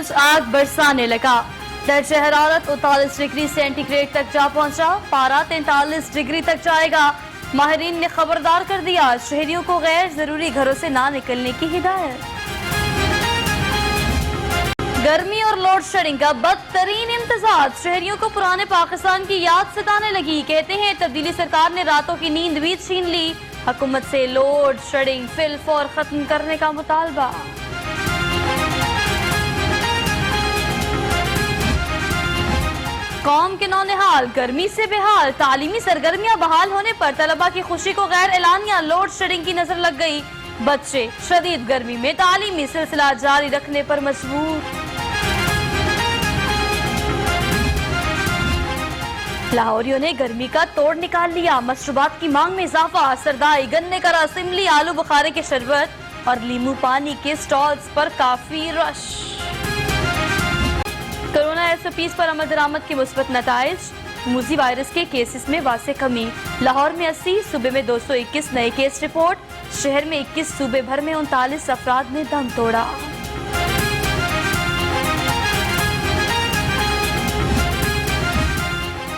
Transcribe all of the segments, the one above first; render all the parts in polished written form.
Inch आग बरसाने लगा। दर्जे हरारत 39 डिग्री सेंटीग्रेड तक जा पहुंचा। पारा 43 डिग्री तक जाएगा। माहिरीन ने खबरदार कर दिया, शहरियों को गैर जरूरी घरों से ना निकलने की हिदायत। गर्मी और लोड शेडिंग का बदतरीन इम्तिजाज, शहरियों को पुराने पाकिस्तान की याद सताने लगी। कहते हैं तब्दीली सरकार ने रातों की नींद भी छीन ली। हुकूमत से लोड शेडिंग फिलफौर खत्म करने का मुतालबा। कौम के नौनिहाल गर्मी से बेहाल, तालीमी सरगर्मियां बहाल होने पर तलबा की खुशी को गैर एलानिया लोड शेडिंग की नजर लग गई। बच्चे शदीद गर्मी में तालीमी सिलसिला जारी रखने पर मजबूर। लाहौरियों ने गर्मी का तोड़ निकाल लिया। मशरूबात की मांग में इजाफा, सरदाई, गन्ने का रस, इमली, आलू बुखारे के शरबत और लीमू पानी के स्टॉल्स पर काफी रश। कोरोना SOPs पर अमल दरामद के मुस्बत नताइज। मूजी वायरस के केसेस में वासे कमी। लाहौर में 80, सूबे में 221 नए केस रिपोर्ट। शहर में 21, सूबे भर में 39 अफराद ने दम तोड़ा।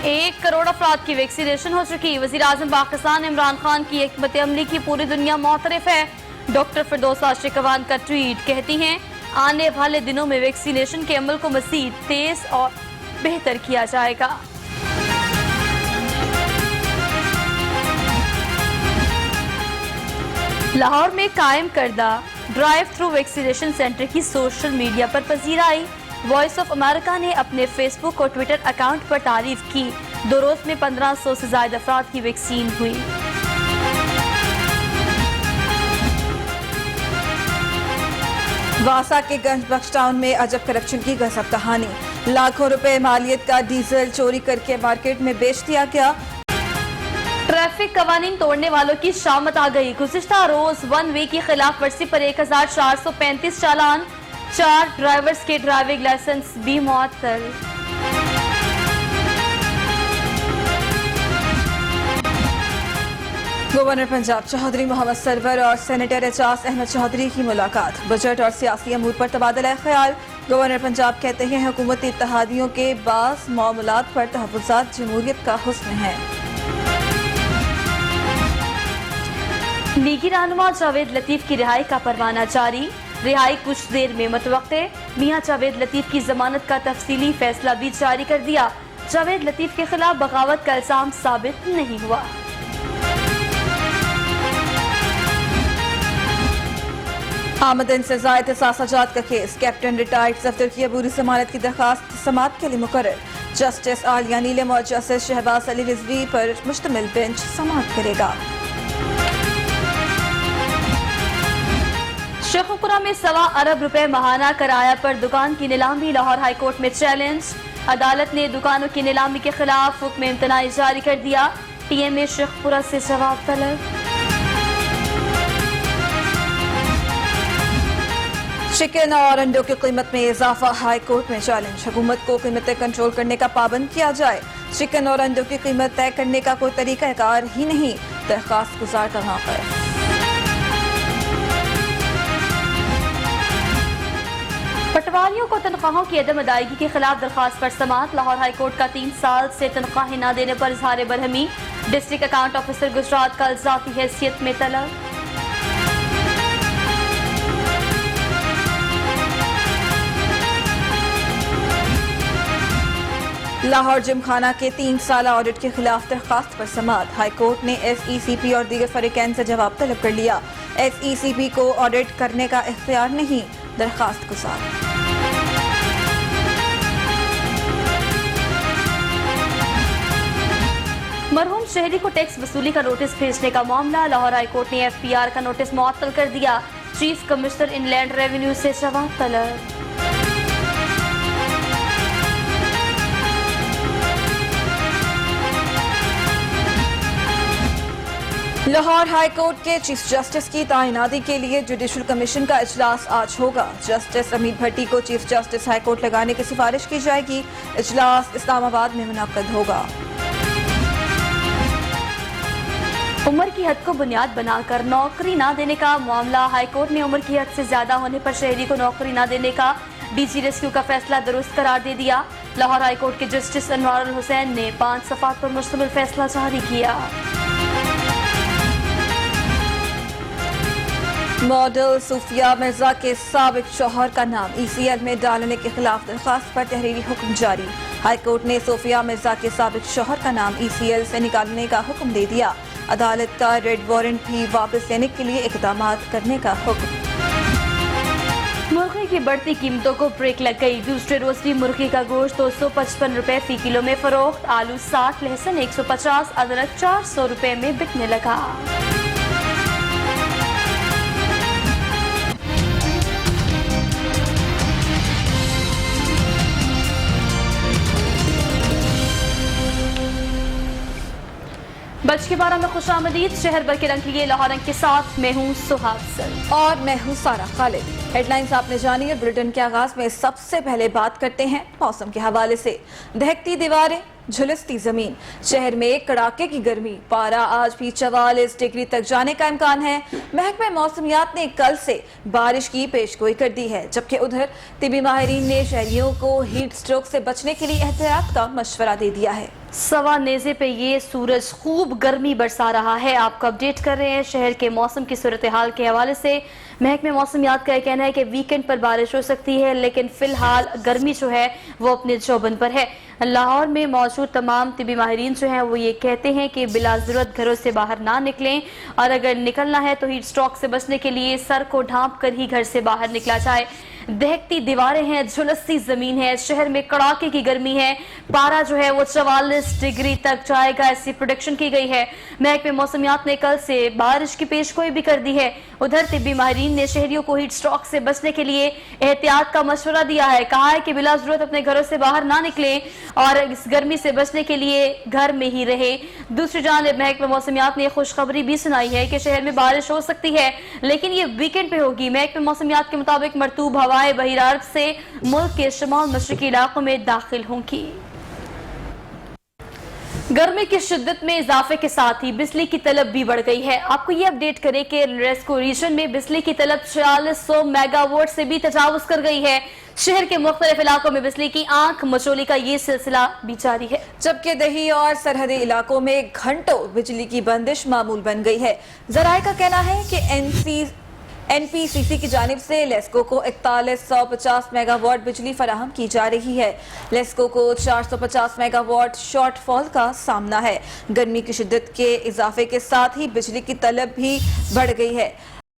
1 करोड़ अफराद की वैक्सीनेशन हो चुकी। वज़ीर आज़म पाकिस्तान इमरान खान की हिकमत अमली की पूरी दुनिया मोतरफ है। डॉक्टर फिरदौसा शिकवान का ट्वीट, कहती हैं आने वाले दिनों में वैक्सीनेशन के अमल को मज़ीद तेज और बेहतर किया जाएगा। लाहौर में कायम करदा ड्राइव थ्रू वैक्सीनेशन सेंटर की सोशल मीडिया पर पजीराई। वॉइस ऑफ अमेरिका ने अपने फेसबुक और ट्विटर अकाउंट पर तारीफ की। 2 रोज में 1500 से ज्यादा अफराद की वैक्सीन हुई। वासा के गंज बख्श टाउन में अजब करप्शन की गजब कहानी। लाखों रुपए मालियत का डीजल चोरी करके मार्केट में बेच दिया गया। ट्रैफिक कवानीन तोड़ने वालों की शामत आ गई। गुज़िश्ता रोज 1 वे की खिलाफ वर्जी पर 1435 चालान। 4 ड्राइवर्स के ड्राइविंग लाइसेंस भी मुअत्तल। गवर्नर पंजाब चौधरी मोहम्मद सरवर और सेनेटर एजाज अहमद चौधरी की मुलाकात। बजट और सियासी अमूर पर तबादला ख्याल। गवर्नर पंजाब कहते हैं हुकूमती इत्तेहादियों के बास मामलात पर तहफ़्फ़ुज़ात जमहूरियत का हुस्न है। लीगी रहनुमा जावेद लतीफ की रिहाई का परवाना जारी। रिहाई कुछ देर में मुतवक्के। मियां जावेद लतीफ की जमानत का तफसीली फैसला भी जारी कर दिया। जावेद लतीफ के खिलाफ बगावत का इल्जाम साबित नहीं हुआ। आमदन से ज़ायद सासाजात का केस। कैप्टन रिटायर्ड सफदर की अबूरी जमानत की दरखास्त समाअत के लिए मुकर्रर। जस्टिस आलिया नीलम और जस्टिस शहबाज अली रिजवी पर मुश्तमिल बेंच समाअत करेगा। शेखुपुरा में 1.25 अरब रुपए महाना किराया पर दुकान की नीलामी। लाहौर हाईकोर्ट में चैलेंज। अदालत ने दुकानों की नीलामी के खिलाफ हुक्म इम्तनाई जारी कर दिया। TMA शेखुपुरा से जवाब तलब। चिकन और अंडों की कीमत में इजाफा। हाई कोर्ट में चैलेंज। हुकूमत को कीमतें कंट्रोल करने का पाबंद किया जाए। चिकन और अंडों की कीमत तय करने का कोई तरीकाकार ही नहीं। दरखास्त गुजार का मौक़िफ़। पटवारियों को तनख्वाहों की अदम अदायगी के खिलाफ दरखास्त पर समाअत। लाहौर हाईकोर्ट का 3 साल से तनख्वाहें न देने पर इजहार बरहमी। डिस्ट्रिक्ट अकाउंट ऑफिसर गुजरात का ज़ाती हैसियत में तलब। लाहौर जिमखाना के 3 साल ऑडिट के खिलाफ दरखास्त पर समाअत। हाईकोर्ट ने SECP और दीगर फरीकैन से जवाब तलब कर लिया। SECP को ऑडिट करने का इख्तियार नहीं। दरखास्त गुजार। मरहूम शहरी को टैक्स वसूली का नोटिस भेजने का मामला। लाहौर हाईकोर्ट ने FPR का नोटिस मुअत्तल कर दिया। चीफ कमिश्नर इनलैंड रेवेन्यू से जवाब तलब। लाहौर हाई कोर्ट के चीफ जस्टिस की तैनाती के लिए जुडिशल कमीशन का इजलास आज होगा। जस्टिस अमीर भट्टी को चीफ जस्टिस हाई कोर्ट लगाने की सिफारिश की जाएगी। इजलास इस्लामाबाद में मुनक्कद होगा। उम्र की हद को बुनियाद बनाकर नौकरी न देने का मामला। हाईकोर्ट ने उम्र की हद से ज्यादा होने पर शहरी को नौकरी न देने का डीजी रेस्क्यू का फैसला दुरुस्त करार दे दिया। लाहौर हाई कोर्ट के जस्टिस अनवारुल हुसैन ने 5 सफ़ात पर मुश्तमिल फैसला जारी किया। मॉडल सूफिया मिर्जा के साबिक शौहर का नाम ECL में डालने के खिलाफ दरख्वास्त पर तहरीरी हुक्म जारी। हाईकोर्ट ने सूफिया मिर्जा के साबिक शौहर का नाम ECL से निकालने का हुक्म दे दिया। अदालत का रेड वारंट भी वापस लेने के लिए इक़दाम करने का हुक्म। मुर्गी की बढ़ती कीमतों को ब्रेक लग गई। दूसरे रोज भी मुर्गी का गोश्त 255 रुपए फी किलो में फरोख्त, आलू 60, लहसुन 150, अदरक 400 रुपए में बिकने लगा। बज के 12 में खुशामदीद। शहर भर के रंग लिए लाहौर रंग के साथ मैं हूँ सुहाग सर और मैं हूँ सारा खालिद। हेडलाइंस आपने जानी है। बुलेटिन के आगाज में सबसे पहले बात करते हैं मौसम के हवाले से। दहकती दीवारें, झुलसती जमीन, शहर में कड़ाके की गर्मी, पारा आज भी 44 डिग्री तक जाने का इम्कान है। महकमे मौसमियात ने कल से बारिश की पेशगोई कर दी है, जबकि उधर तिबी माहिरीन ने शहरियों को हीट स्ट्रोक से बचने के लिए एहतियात का मशवरा दे दिया है। सवा नेजे पे ये सूरज खूब गर्मी बरसा रहा है। आपको अपडेट कर रहे हैं शहर के मौसम की सूरत हाल के हवाले से। महकमे मौसमियात का कहना है कि वीकेंड पर बारिश हो सकती है, लेकिन फिलहाल गर्मी जो है वो अपने जोबन पर है। लाहौर में मौजूद तमाम तिबी माहिरीन जो हैं वो ये कहते हैं कि बिला ज़रूरत घरों से बाहर ना निकलें, और अगर निकलना है तो हीट स्ट्रोक से बचने के लिए सर को ढांप कर ही घर से बाहर निकला जाए। दहकती दीवारें हैं, झुलसती जमीन है, शहर में कड़ाके की गर्मी है, पारा जो है वो 44 डिग्री तक जाएगा, ऐसी प्रोडिक्शन की गई है। महकमे मौसमियात ने कल से बारिश की पेशगोई भी कर दी है। उधर तिब्बी माहिरीन ने शहरियों को हीट स्ट्रोक से बचने के लिए एहतियात का मशवरा दिया है। कहा है कि बिला जरूरत अपने घरों से बाहर ना निकले और इस गर्मी से बचने के लिए घर में ही रहे। दूसरी जानिब महकमे मौसमियात ने खुशखबरी भी सुनाई है कि शहर में बारिश हो सकती है, लेकिन ये वीकेंड पे होगी। महकमे मौसमियात के मुताबिक मरतूब हवाएं बहिर अरब से मुल्क के शुमाल मशरकी इलाकों में दाखिल होंगी। गर्मी की शिद्दत में इजाफे के साथ ही बिजली की तलब भी बढ़ गई है। आपको ये अपडेट करें कि रेस्को रीजन में बिजली की तलब 4600 मेगावाट से भी तजावुज कर गई है। शहर के मुख्तलिफ इलाकों में बिजली की आंख मचोली का ये सिलसिला भी जारी है, जबकि दही और सरहदी इलाकों में घंटों बिजली की बंदिश मामूल बन गई है। जराये का कहना है कि NPCC की जानिब से लेस्को को 4150 मेगावाट बिजली फराहम की जा रही है। लेस्को को 450 मेगावाट शॉर्टफॉल का सामना है। गर्मी की शिद्दत के इजाफे के साथ ही बिजली की तलब भी बढ़ गई है।